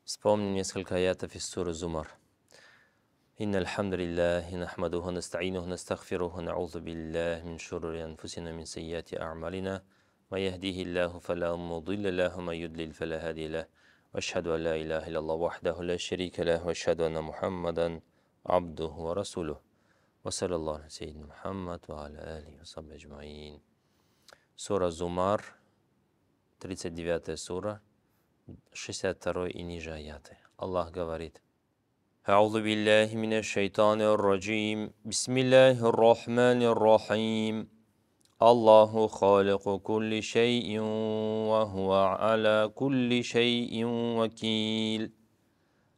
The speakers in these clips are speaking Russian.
Вспомним несколько аятов из суры Зумар. Инна алхамдулиллахи нахмадуху настаинуху настагфируху на'удзу биллахи мин шурури анфусина мин сайяти а'малина ма яхдихиллаху фала мудилля лаху ма юдлил фала хадия лаху ва ашхаду ан ла илаха илляллаху вахдаху ла шарика лаху ва ашхаду анна Мухаммадан абдуху ва расулюху ва саллаллаху аля сайидина Мухаммад ва аля алихи ва сахбихи аджмаин. Сура Зумар, 39 сура, 62 и ниже аяты. Аллах говорит: А'удзу биллахи минаш шайтанир раджим. Бисмиллахир рахманир рахим. Аллаху халику кулли шай'ин ва хуа аля кулли шай'ин вакил.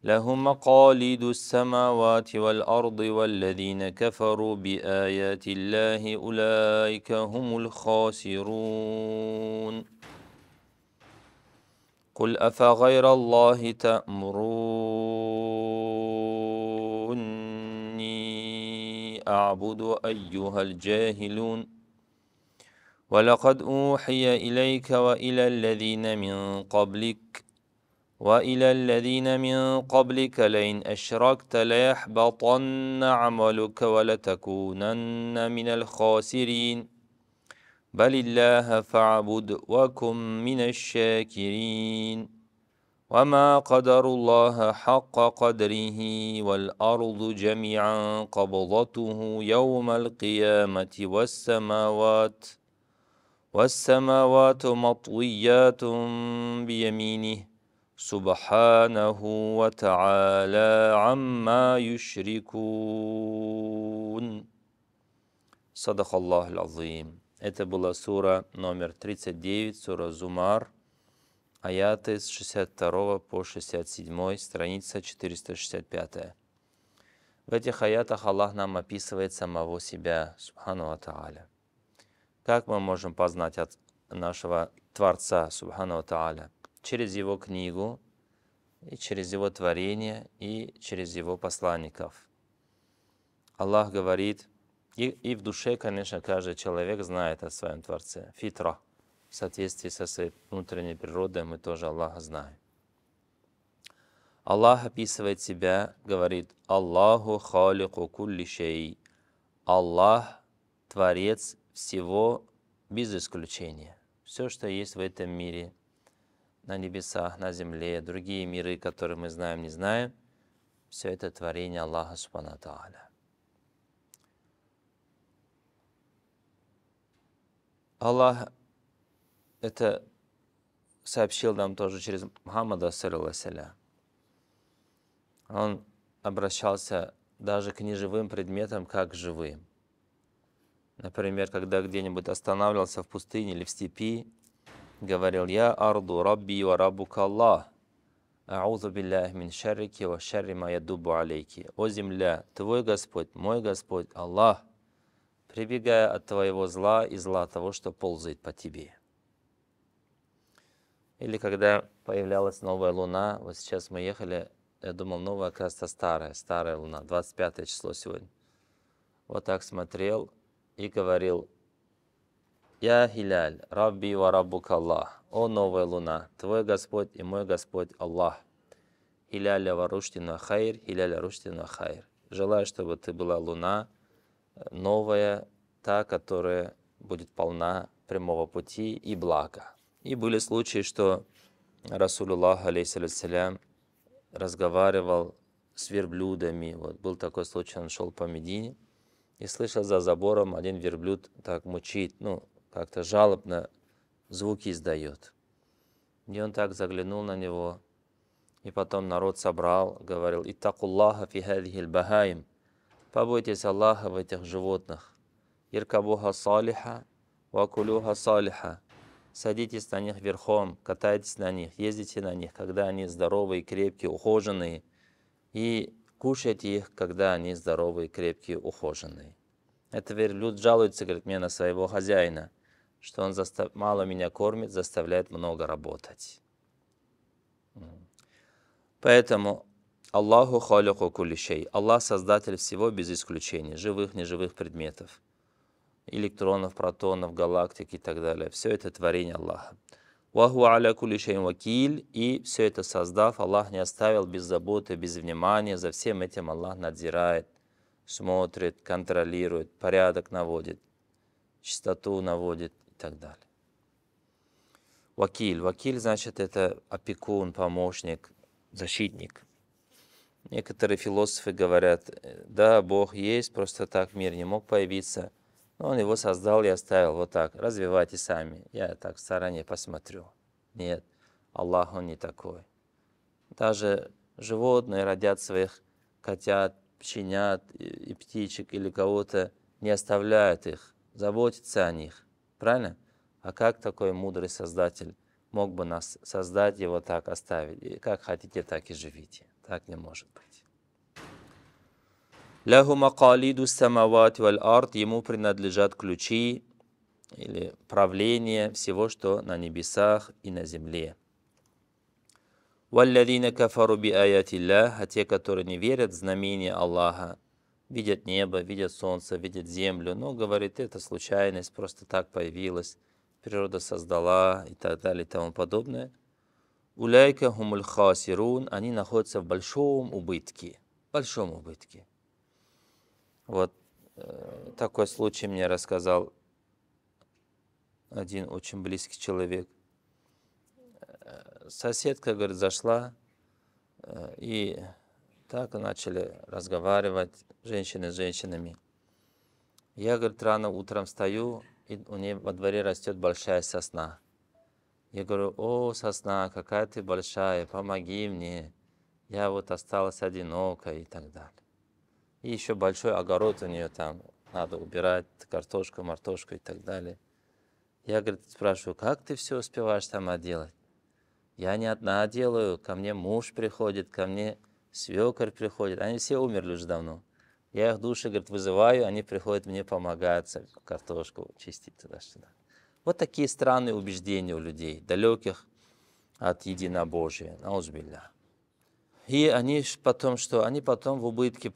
Лаху макалиду ас-самавати вал арди валладзина кафару би аяти Аллахи улайка хумул хасирун. قل أفغير الله تأمروني أعبد أيها الجاهلون ولقد أوحي إليك وإلى الذين من قبلك لئن أشركت ليحبطن عملك ولتكونن من الخاسرين بل الله فاعبد وكن من الشاكرين وما قدر الله حق قدره والأرض جميعا قبضته يوم القيامة والسماوات مطويات بيمينه سبحانه وتعالى عما يشركون. صدق الله العظيم. Это была сура номер 39, сура Зумар, аяты с 62 по 67, страница 465. В этих аятах Аллах нам описывает самого себя, Субхану ва Тааля. Как мы можем познать от нашего Творца, Субхану ва Тааля? Через Его книгу, и через Его творение, и через Его посланников. Аллах говорит, и в душе, конечно, каждый человек знает о своем Творце. Фитра. В соответствии со своей внутренней природой мы тоже Аллаха знаем. Аллах описывает себя, говорит: Аллаху халику кулли шей. Аллах – Творец всего без исключения. Все, что есть в этом мире, на небесах, на земле, другие миры, которые мы знаем, не знаем, все это творение Аллаха Субхану ва Тааля. Аллах это сообщил нам тоже через Мухаммада, саллаллаху. Он обращался даже к неживым предметам, как к живым. Например, когда где-нибудь останавливался в пустыне или в степи, говорил: «Я арду рабби ва раббука Аллах, а'узу биллахи мин шаррики ва шарри ма ядубу алейки». «О земля, твой Господь, мой Господь, Аллах, прибегая от твоего зла и зла того, что ползает по тебе». Или когда появлялась новая луна, вот сейчас мы ехали, я думал, новая, оказывается, старая луна, 25 число сегодня. Вот так смотрел и говорил: «Я Хиляль, Рабби ва Раббука Аллах». «О новая луна, твой Господь и мой Господь Аллах». «Хиляля ва руштина хайр, хиляля руштина хайр». Желаю, чтобы ты была луна новая, та, которая будет полна прямого пути и блага. И были случаи, что Расулуллах, алейхиссалям, разговаривал с верблюдами. Вот был такой случай, он шел по Медине и слышал за забором, один верблюд так мучит, как-то жалобно звуки издает. И он так заглянул на него, и потом народ собрал, говорил: «Иттакуллаха фи хадихил бахаим». Побойтесь Аллаха в этих животных. «Иркабуха салиха, вакулюха салиха». Садитесь на них верхом, катайтесь на них, ездите на них, когда они здоровые, крепкие, ухоженные, и кушайте их, когда они здоровые, крепкие, ухоженные. Это верблюд жалуется, говорит, мне на своего хозяина, что он мало меня кормит, заставляет много работать. Поэтому Аллаху халику кулли шей. Аллах создатель всего без исключения, живых, неживых предметов, электронов, протонов, галактик и так далее. Все это творение Аллаха. Ваху аля кулли шейин вакиль. И все это создав, Аллах не оставил без заботы, без внимания. За всем этим Аллах надзирает, смотрит, контролирует, порядок наводит, чистоту наводит и так далее. Вакиль. Вакиль значит это опекун, помощник, защитник. Некоторые философы говорят, да, Бог есть, просто так мир не мог появиться, но Он его создал и оставил вот так. Развивайте сами, я так в стороне посмотрю. Нет, Аллах Он не такой. Даже животные родят своих котят, щенят и птичек или кого-то, не оставляют их, заботятся о них. Правильно? А как такой мудрый Создатель мог бы нас создать и вот так оставить? И как хотите, так и живите. Так не может быть. Ляху макалиду самават валь арт. Ему принадлежат ключи или правление всего, что на небесах и на земле. Валладина кафару би аятиллях. А те, которые не верят в знамения Аллаха, видят небо, видят солнце, видят землю. Но, говорит, это случайность, просто так появилась. Природа создала и так далее и тому подобное. Уляйка хумуль хасирун, они находятся в большом убытке. Большом убытке. Вот такой случай мне рассказал один очень близкий человек. Соседка, говорит, зашла, и так начали разговаривать женщины с женщинами. Я, говорит, рано утром встаю, и у нее во дворе растет большая сосна. Я говорю, о, сосна, какая ты большая, помоги мне. Я вот осталась одинока и так далее. И еще большой огород у нее там, надо убирать картошку, мартошку и так далее. Я, говорит, спрашиваю, как ты все успеваешь сама делать? Я не одна делаю, ко мне муж приходит, ко мне свекор приходит. Они все умерли уже давно. Я их души, говорит, вызываю, они приходят мне помогать, картошку чистить туда-сюда. Вот такие странные убеждения у людей, далеких от единобожия. Наузбилля. И они потом что? Они потом в убытке,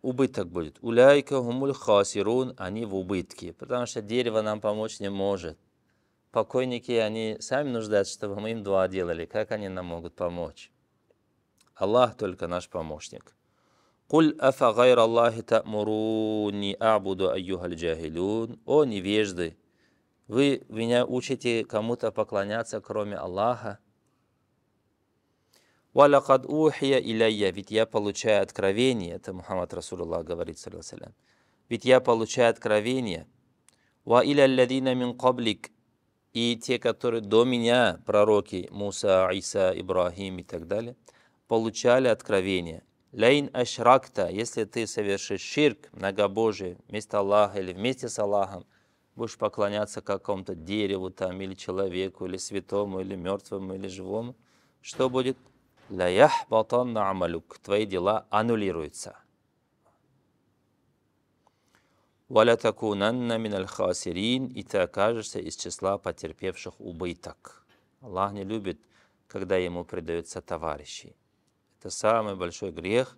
убыток будет. Уляйка гумуль хасирун, они в убытке, потому что дерево нам помочь не может. Покойники, они сами нуждаются, чтобы мы им дуа делали. Как они нам могут помочь? Аллах только наш помощник. Куль афа гайр Аллахи та'муруни а'буду айюхаль джахилун. О невежды, вы меня учите кому-то поклоняться, кроме Аллаха. Валякад ухия иляйя, ведь я получаю откровение, это Мухаммад Расулуллах говорит, саллиллаху. Ведь я получаю откровение. Ва иля алладина мин каблик, и те, которые до меня, пророки Муса, Иса, Ибрахим и так далее, получали откровение. Лайн ашракта, если ты совершишь ширк, многобожие, вместо Аллаха или вместе с Аллахом, будешь поклоняться какому-то дереву там, или человеку, или святому, или мертвому, или живому, что будет? Ла яхбатанна амалюк, твои дела аннулируются. Валя такунанна миналь хасирин, и ты окажешься из числа потерпевших убыток. Аллах не любит, когда ему предаются товарищи. Это самый большой грех.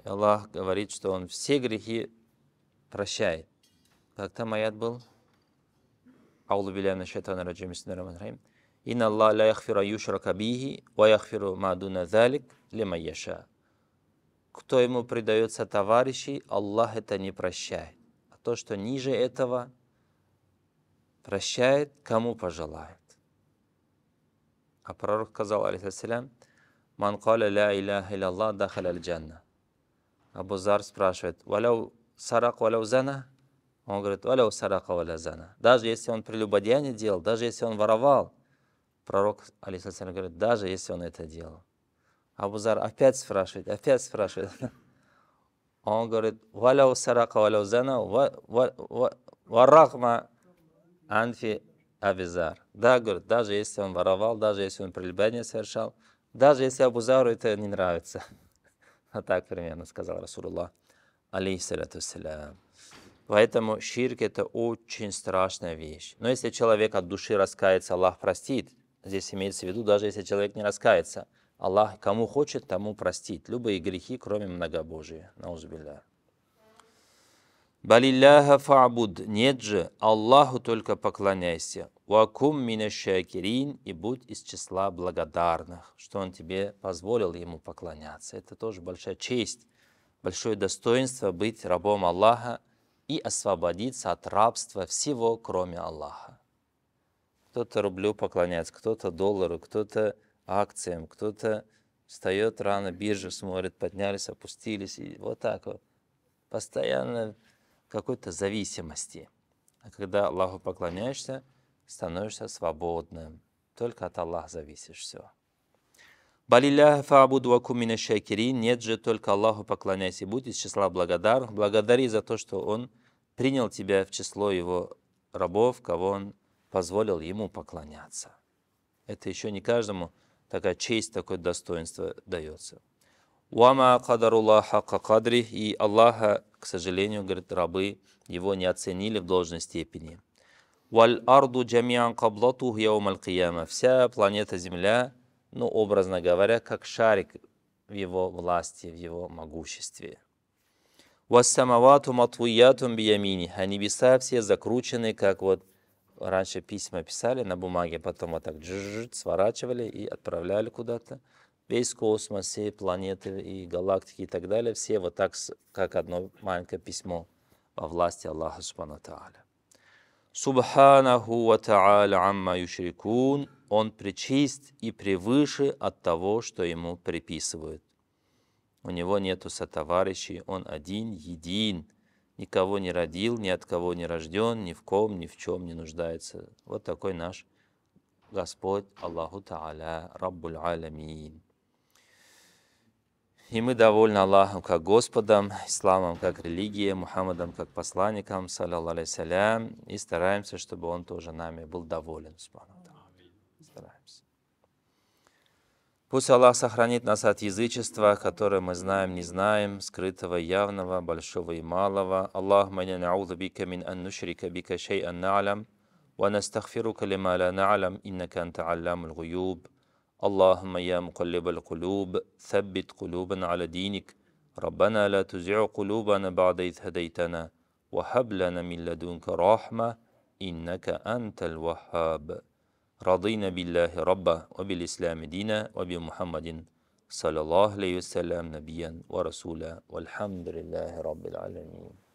Аллах говорит, что Он все грехи прощает. Как там аят был? Аузу билляхи минаш шайтанир раджим, бисмиллахир рахманир рахим. Инна Аллах ла яхфиру юшрака бихи, ва яхфиру ма дуна залик лиман яша. Кто ему предается товарищей, Аллах это не прощает. А то, что ниже этого, прощает, кому пожелает. А пророк сказал, алейхиссалям, «Ман каля ля иляха илlallah дахаля аль-джанна». Абу Зар спрашивает, «Валяу сарак валяу зана?» Он говорит, «Валяу сарака валя зана». Даже если он прелюбодеяние делал, даже если он воровал, пророк, алейхиссалям, говорит, даже если он это делал. Абу Зар опять спрашивает. Он говорит, «Валяу сарака валяу зана, варрахма анфи Абизар». Да, говорит, даже если он воровал, даже если он прелюбодеяние совершал, даже если Абу Зару это не нравится. Вот так примерно сказал Расулуллах, алейхиссалату вассалям. Поэтому ширк это очень страшная вещь. Но если человек от души раскается, Аллах простит. Здесь имеется в виду, даже если человек не раскается, Аллах кому хочет, тому простит. Любые грехи, кроме многобожия. Наузбилля. Балилляха фа'буд, нет же, Аллаху только поклоняйся. Вакум минашакирин, и будь из числа благодарных, что Он тебе позволил Ему поклоняться. Это тоже большая честь, большое достоинство быть рабом Аллаха и освободиться от рабства всего, кроме Аллаха. Кто-то рублю поклоняется, кто-то доллару, кто-то акциям, кто-то встает рано, биржу смотрит, поднялись, опустились, и вот так вот. Постоянно какой-то зависимости. А когда Аллаху поклоняешься, становишься свободным. Только от Аллаха зависишь все. Балилляха фа'буд вакум минашакирин, нет же, только Аллаху поклоняйся и будь из числа благодарных. Благодари за то, что Он принял тебя в число Его рабов, кого Он позволил Ему поклоняться. Это еще не каждому такая честь, такое достоинство дается. Уама кадаруллах хакка кадри, и Аллаха, к сожалению, говорит, рабы его не оценили в должной степени. Валь арду джамиан каблату яумаль кияма, вся планета Земля, ну, образно говоря, как шарик в его власти, в его могуществе. Вассамавату матвиятум биямини, а небеса все закручены, как вот раньше письма писали на бумаге, потом вот так сворачивали и отправляли куда-то. Весь космос, все планеты и галактики и так далее, все вот так, как одно маленькое письмо во власти Аллаха Субхану Тааля. Субханаху ва Тааля амма юшрикун, Он пречист и превыше от того, что Ему приписывают. У Него нету сотоварищей, Он один, един, никого не родил, ни от кого не рожден, ни в ком, ни в чем не нуждается. Вот такой наш Господь Аллаху Тааля, Раббуль Алямин. И мы довольны Аллахом как Господом, Исламом как религией, Мухаммадом как посланником, саллаллаху алейхи, и стараемся, чтобы Он тоже нами был доволен. Стараемся. Пусть Аллах сохранит нас от язычества, которое мы знаем, не знаем, скрытого и явного, большого и малого. Аллахумма инна на'удзу бика мин ан нушрика бика шай'ан на'лам, ва настагфирука лима ла на'лам, иннака анта алламул гуюб. اللهم يا مقلب القلوب ثبت قلوبنا على دينك ربنا لا تزع قلوبنا بعد إذ هديتنا وهب لنا من لدنك رحمة إنك أنت الوهاب رضينا بالله ربا وبالإسلام دينا وبمحمد صلى الله عليه وسلم نبيا ورسولا والحمد لله رب العالمين.